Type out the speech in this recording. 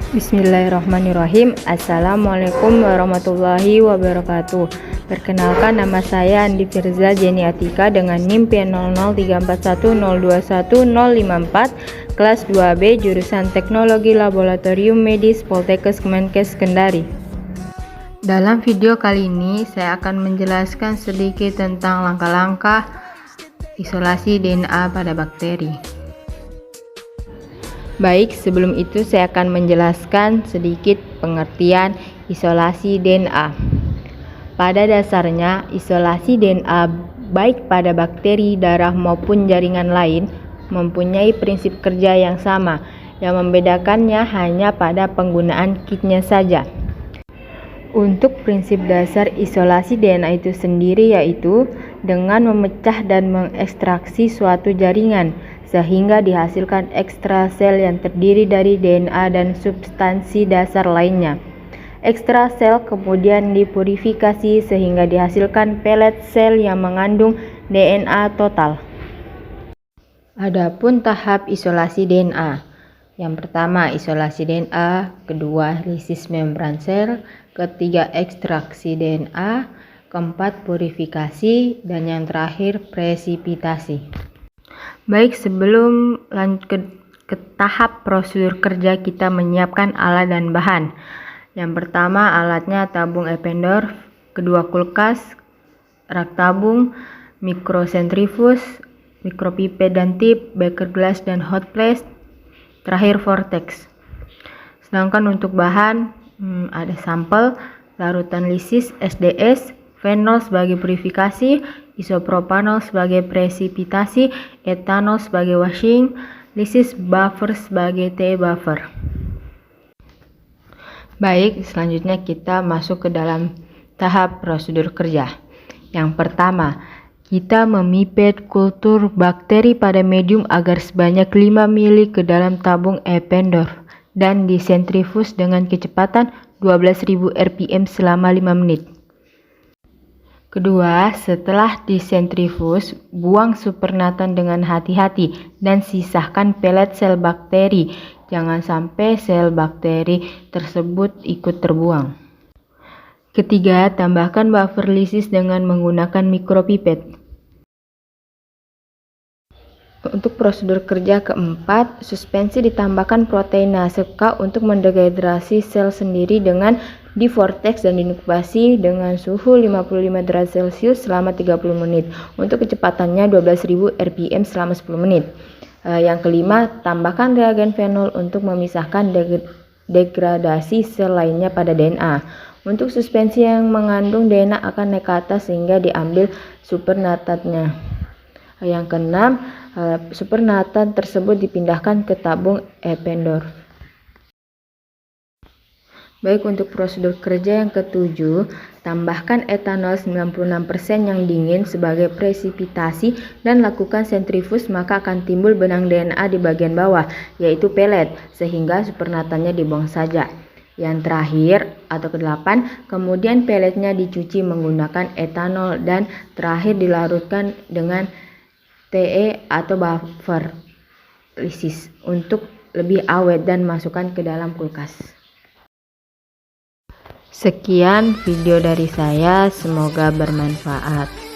Bismillahirrahmanirrahim. Assalamualaikum warahmatullahi wabarakatuh. Perkenalkan, nama saya Andi Firza Jenny Atika dengan NIM P003410210054, kelas 2B, jurusan Teknologi Laboratorium Medis Poltekkes Kemenkes Kendari. Dalam video kali ini saya akan menjelaskan sedikit tentang langkah-langkah isolasi DNA pada bakteri. Baik, sebelum itu saya akan menjelaskan sedikit pengertian isolasi DNA. Pada dasarnya, isolasi DNA baik pada bakteri, darah maupun jaringan lain mempunyai prinsip kerja yang sama. Yang membedakannya hanya pada penggunaan kitnya saja. Untuk prinsip dasar isolasi DNA itu sendiri yaitu dengan memecah dan mengekstraksi suatu jaringan sehingga dihasilkan ekstrasel yang terdiri dari DNA dan substansi dasar lainnya. Ekstrasel kemudian dipurifikasi sehingga dihasilkan pelet sel yang mengandung DNA total. Adapun tahap isolasi DNA. Yang pertama isolasi DNA, kedua lisis membran sel, ketiga ekstraksi DNA, keempat purifikasi, dan yang terakhir presipitasi. Baik, sebelum lanjut ke tahap prosedur kerja, kita menyiapkan alat dan bahan. Yang pertama alatnya tabung Eppendorf, kedua kulkas, rak tabung, mikrosentrifus, mikropipet dan tip, beker gelas dan hot plate, terakhir vortex. Sedangkan untuk bahan ada sampel, larutan lisis SDS, fenol sebagai purifikasi, isopropanol sebagai presipitasi, etanol sebagai washing, lisis buffer sebagai TE buffer. Baik, selanjutnya kita masuk ke dalam tahap prosedur kerja. Yang pertama, kita memipet kultur bakteri pada medium agar sebanyak 5 ml ke dalam tabung Eppendorf dan disentrifus dengan kecepatan 12.000 rpm selama 5 menit. Kedua, setelah disentrifus, buang supernatan dengan hati-hati dan sisahkan pelet sel bakteri. Jangan sampai sel bakteri tersebut ikut terbuang. Ketiga, tambahkan buffer lisis dengan menggunakan mikropipet. Untuk prosedur kerja keempat, suspensi ditambahkan proteinase K untuk mendehidrasi sel sendiri dengan di vortex dan diinkubasi dengan suhu 55 derajat Celcius selama 30 menit. Untuk kecepatannya 12.000 rpm selama 10 menit. Yang kelima, tambahkan reagen fenol untuk memisahkan degradasi sel lainnya pada DNA. Untuk suspensi yang mengandung DNA akan naik ke atas sehingga diambil supernatannya. Yang keenam, supernatan tersebut dipindahkan ke tabung Eppendorf. Baik, untuk prosedur kerja yang ketujuh, tambahkan etanol 96% yang dingin sebagai presipitasi dan lakukan sentrifus, maka akan timbul benang DNA di bagian bawah, yaitu pelet, sehingga supernatannya dibuang saja. Yang terakhir atau kedelapan, kemudian peletnya dicuci menggunakan etanol dan terakhir dilarutkan dengan TE atau buffer lisis untuk lebih awet dan masukkan ke dalam kulkas. Sekian video dari saya, semoga bermanfaat.